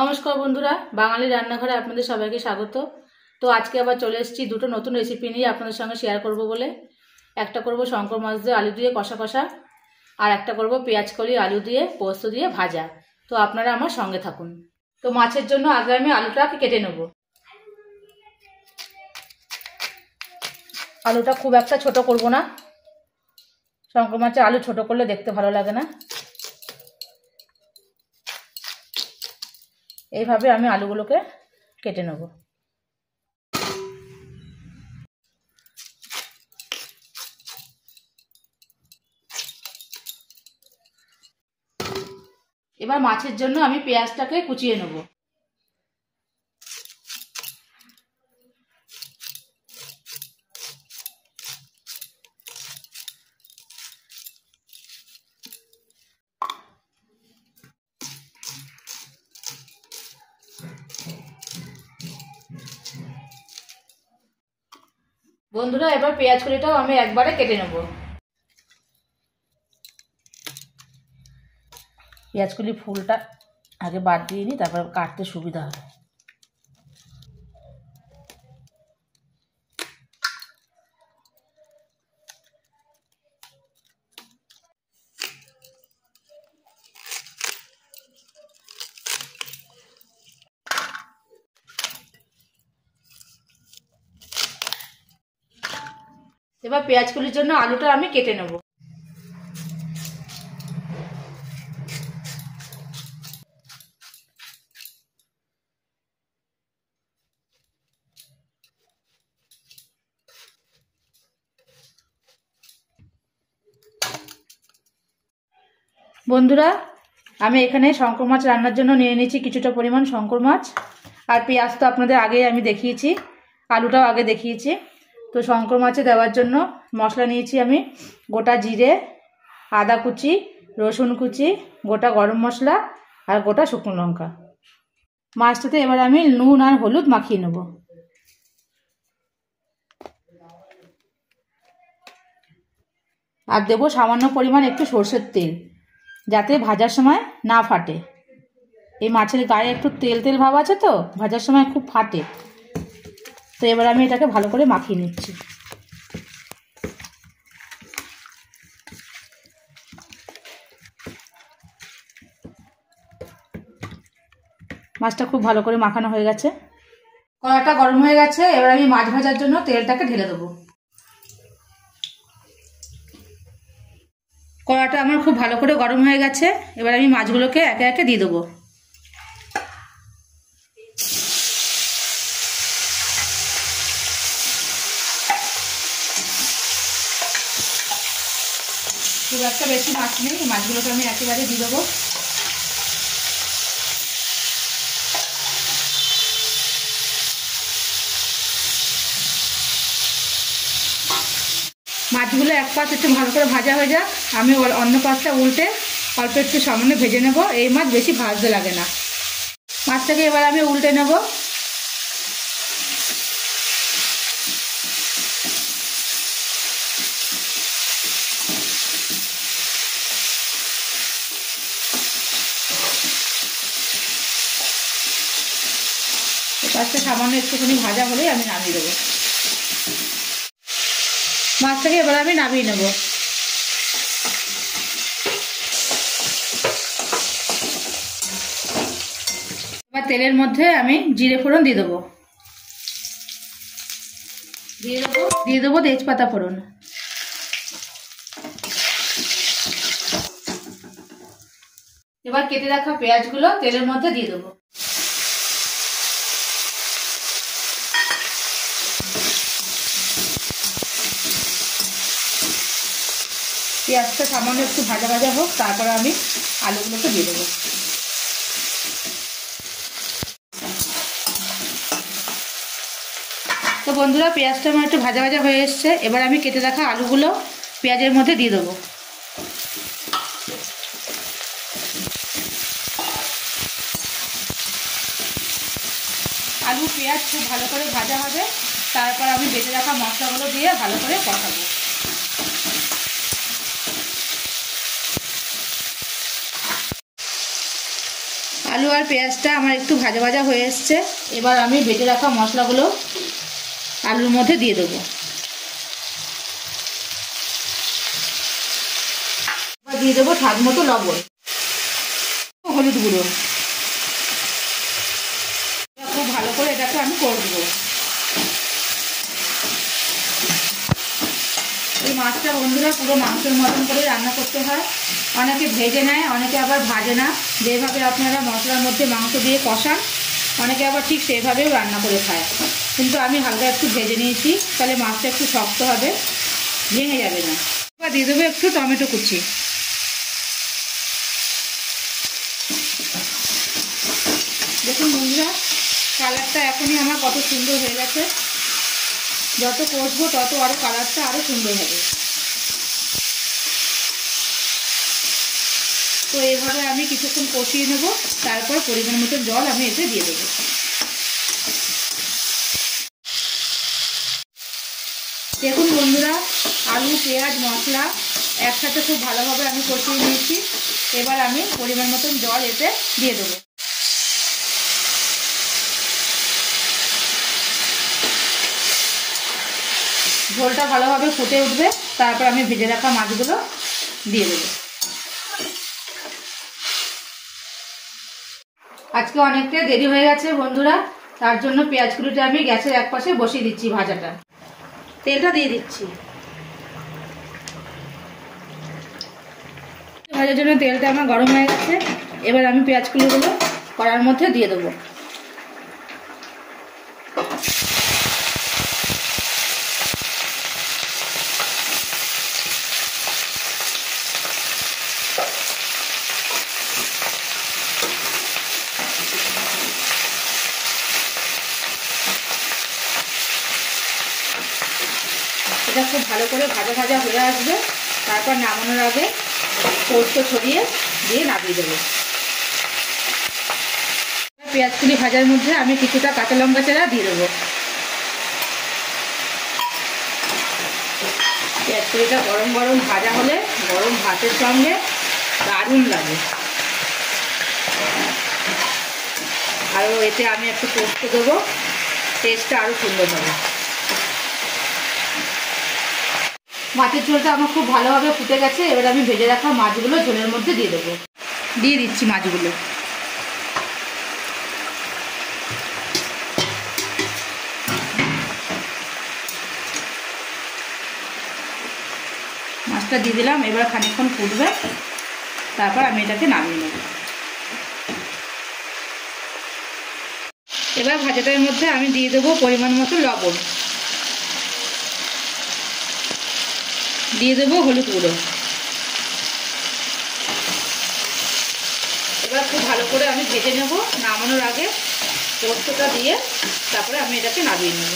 নমস্কার বন্ধুরা, বাঙালি রান্নাঘরে আপনাদের সবাইকে স্বাগত। তো আজকে আবার চলে এসেছি দুটো নতুন রেসিপি নিয়ে আপনাদের সঙ্গে শেয়ার করব বলে। একটা করব শঙ্কর মাছ দিয়ে আলু দিয়ে কষা কষা, আর একটা করব পেঁয়াজ কলি আলু দিয়ে পোস্ত দিয়ে ভাজা। তো আপনারা আমার সঙ্গে থাকুন। তো মাছের জন্য আগে আমি আলুটাকে কেটে নেব। আলুটা খুব একটা ছোট করব না, শঙ্কর মাছের আলু ছোট করলে দেখতে ভালো লাগে না। এইভাবে আমি আলুগুলোকে কেটে নেব। এবার মাছের জন্য আমি পেঁয়াজটাকে কুচিয়ে নেব। বন্ধুরা, এবার পেঁয়াজ কলিটাও আমি একবারে কেটে নেব। পেঁয়াজ কলি ফুলটা আগে বাদ দিয়ে নিই, তারপর কাটতে সুবিধা হয়। এবার পেঁয়াজ কলির জন্য আলুটা আমি কেটে নেব। বন্ধুরা, আমি এখানে শঙ্কর মাছ রান্নার জন্য নিয়ে নিয়েছি কিছুটা পরিমাণ শঙ্কর মাছ, আর পেঁয়াজ তো আপনাদের আগে আমি দেখিয়েছি, আলুটাও আগে দেখিয়েছি। তো শঙ্কর মাছে দেওয়ার জন্য মশলা নিয়েছি আমি গোটা জিরে, আদা কুচি, রসুন কুচি, গোটা গরম মশলা আর গোটা শুকনো লঙ্কা। মাছটাতে এবার আমি নুন আর হলুদ মাখিয়ে নেব। আর দেবো সামান্য পরিমাণ একটু সর্ষের তেল, যাতে ভাজার সময় না ফাটে। এই মাছের গায়ে একটু তেল তেল ভাব আছে, তো ভাজার সময় খুব ফাটে। তো এবার আমি এটাকে ভালো করে মাখিয়ে নিচ্ছি। মাছটা খুব ভালো করে মাখানো হয়ে গেছে। কড়াটা গরম হয়ে গেছে, এবার আমি মাছ ভাজার জন্য তেলটাকে ঢেলে দেবো। কড়াটা আমার খুব ভালো করে গরম হয়ে গেছে, এবার আমি মাছগুলোকে একে একে দিয়ে দেবো। খুব একটা বেশি মাছ নেই, মাছগুলোকে আমি একেবারে দিয়ে দেবো। মাছগুলো এক পাশ একটু ভালো করে ভাজা হয়ে যাক, আমি অন্য পাশটা উল্টে অল্প একটু সামান্য ভেজে নেব। এই মাছ বেশি ভাজতে লাগে না। মাছটাকে এবার আমি উল্টে নেব। পাশটা সামান্য একটুখানি ভাজা হলেই আমি নামিয়ে দেবো। মাছটাকে এবার আমি নামিয়ে নেব। এবার তেলের মধ্যে আমি জিরে ফোড়ন দিয়ে দেবো। দিয়ে দেবো তেজপাতা ফোড়ন। এবার কেটে রাখা পেঁয়াজগুলো তেলের মধ্যে দিয়ে দেবো। পেঁয়াজটা সামান্য একটু ভাজা ভাজা হোক, তারপর আমি আলুগুলোকে দিয়ে দেবো। তো বন্ধুরা, পেঁয়াজটা আমার একটু ভাজা ভাজা হয়ে এসছে, এবার আমি কেটে রাখা আলুগুলো পেঁয়াজের মধ্যে দিয়ে দেবো। আলু পেঁয়াজ খুব ভালো করে ভাজা হবে, তারপর আমি বেটে রাখা মশলাগুলো দিয়ে ভালো করে কষাবো। আলু আর পেঁয়াজটা আমার একটু ভাজা ভাজা হয়ে এসছে। এবার আমি বেটে রাখা মশলাগুলো আলুর মধ্যে দিয়ে দেবো। এবার দিয়ে দেবো স্বাদ মতো লবণ, হলুদ গুঁড়ো। খুব ভালো করে এটাকে আমি করে দেবো। এই মাছটা বন্ধুরা পুরো মাংসের মতন করে রান্না করতে হয়। অনেকে ভেজে নেয়, অনেকে আবার ভাজে না। যেভাবে আপনারা মশলার মধ্যে মাংস দিয়ে কষান, অনেকে আবার ঠিক সেভাবেও রান্না করে খায়। কিন্তু আমি হালকা একটু ভেজে নিয়েছি, তাহলে মাছটা একটু শক্ত হবে, ভেঙে যাবে না। এবার দিয়ে দেবো একটু টমেটো কুচি। দেখুন বন্ধুরা, কালারটা এখনই আমার কত সুন্দর হয়ে গেছে। যত কষবো তত আরও কালারটা আরও সুন্দর হবে। তো এইভাবে আমি কিছুক্ষণ কষিয়ে নেব, তারপর পরিমাণ মতো জল আমি এতে দিয়ে দেবো। দেখুন বন্ধুরা, আলু পেঁয়াজ মশলা একসাথে খুব ভালোভাবে আমি কষিয়ে নিয়েছি। এবার আমি পরিমাণ মতন জল এতে দিয়ে দেবো। ঝোলটা ভালোভাবে ফুটে উঠবে, তারপর আমি ভেজে রাখা মাছগুলো দিয়ে দেবো। আজকে অনেকটা দেরি হয়ে গেছে বন্ধুরা, তার জন্য পেঁয়াজগুলোটা আমি গ্যাসের এক পাশে বসিয়ে দিচ্ছি ভাজাটা। তেলটা দিয়ে দিচ্ছি। ভাজার জন্য তেলটা আমার গরম হয়ে গেছে। এবার আমি পেঁয়াজগুলো কড়ার মধ্যে দিয়ে দেবো। এটা খুব ভালো করে ভাজা ভাজা হয়ে আসবে, তারপর নামানোর আগে পোস্ত ছড়িয়ে দিয়ে নামিয়ে দেবো। পেঁয়াজকুলি ভাজার মধ্যে আমি কিছুটা কাঁচা লঙ্কা চেরা দিয়ে দেবো। পেঁয়াজকুলিটা গরম গরম ভাজা হলে গরম ভাতের সঙ্গে দারুণ লাগে। আরও এতে আমি একটু পোস্ত দেবো, টেস্টটা আরও সুন্দর হবে। মাছের ঝোলটা আমার খুব ভালোভাবে ফুটে গেছে। এবার আমি ভেজে রাখা মাছগুলো ঝোলের মধ্যে দিয়ে দেবো। দিয়ে দিচ্ছি মাছগুলো। মাছটা দিয়ে দিলাম। এবার খানিকক্ষণ ফুটবে, তারপর আমি এটাকে নামিয়ে নেব। এবার ভাজাটার মধ্যে আমি দিয়ে দেবো পরিমাণ মতো লবণ, দিয়ে দেবো হলুদ গুঁড়ো। এবার খুব ভালো করে আমি ভেজে নেব। নামানোর আগে পোস্তটা দিয়ে তারপরে আমি এটাকে নামিয়ে নেব।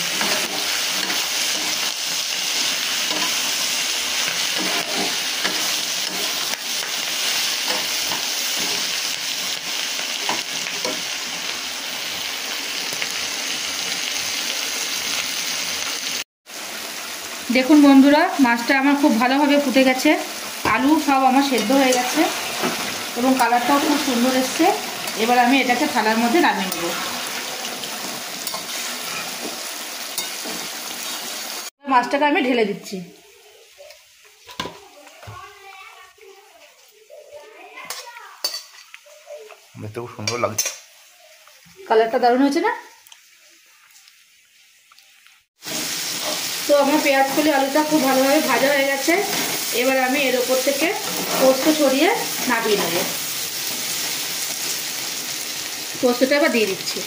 দেখুন বন্ধুরা, মাছটা আমার খুব ভালোভাবে ফুটে গেছে। আলু সব আমার সেদ্ধ হয়ে গেছে এবং কালারটাও খুব সুন্দর এসছে। এবার আমি এটাকে থালার মধ্যে নামিয়ে নেব। মাছটাকে আমি ঢেলে দিচ্ছি। দেখতে খুব সুন্দর লাগছে, কালারটা দারুণ হয়েছে না? তো আমার পেঁয়াজ কলি আলুটা খুব ভালোভাবে ভাজা হয়ে গেছে। এবার আমি এর ওপর থেকে পোস্ত ছড়িয়ে নামিয়ে নেব। পোস্তটা এবার দিয়ে দিচ্ছি।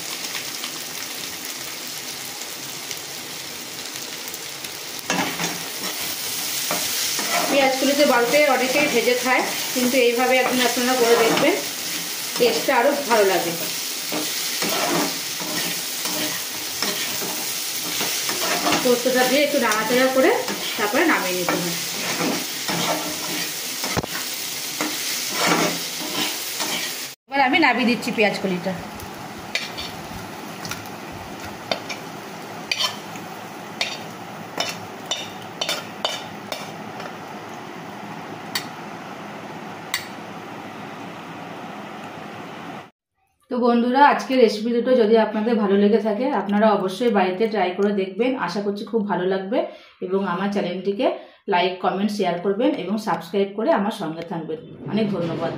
পেঁয়াজগুলিতে বাড়িতে অনেকেই ভেজে খায়, কিন্তু এইভাবে একদিন আপনারা করে দেখবেন, টেস্টটা আরও ভালো লাগে। পোস্তটা দিয়ে একটু নাড়াচাড়া করে তারপরে নামিয়ে নিতে হয়। এবার আমি নামিয়ে দিচ্ছি পেঁয়াজকলিটা। তো বন্ধুরা, আজকের রেসিপি দুটো যদি আপনাদের ভালো লেগে থাকে আপনারা অবশ্যই বাড়িতে ট্রাই করে দেখবেন। আশা করছি খুব ভালো লাগবে এবং আমার চ্যানেলটিকে লাইক, কমেন্ট, শেয়ার করবেন এবং সাবস্ক্রাইব করে আমার সঙ্গে থাকবেন। অনেক ধন্যবাদ।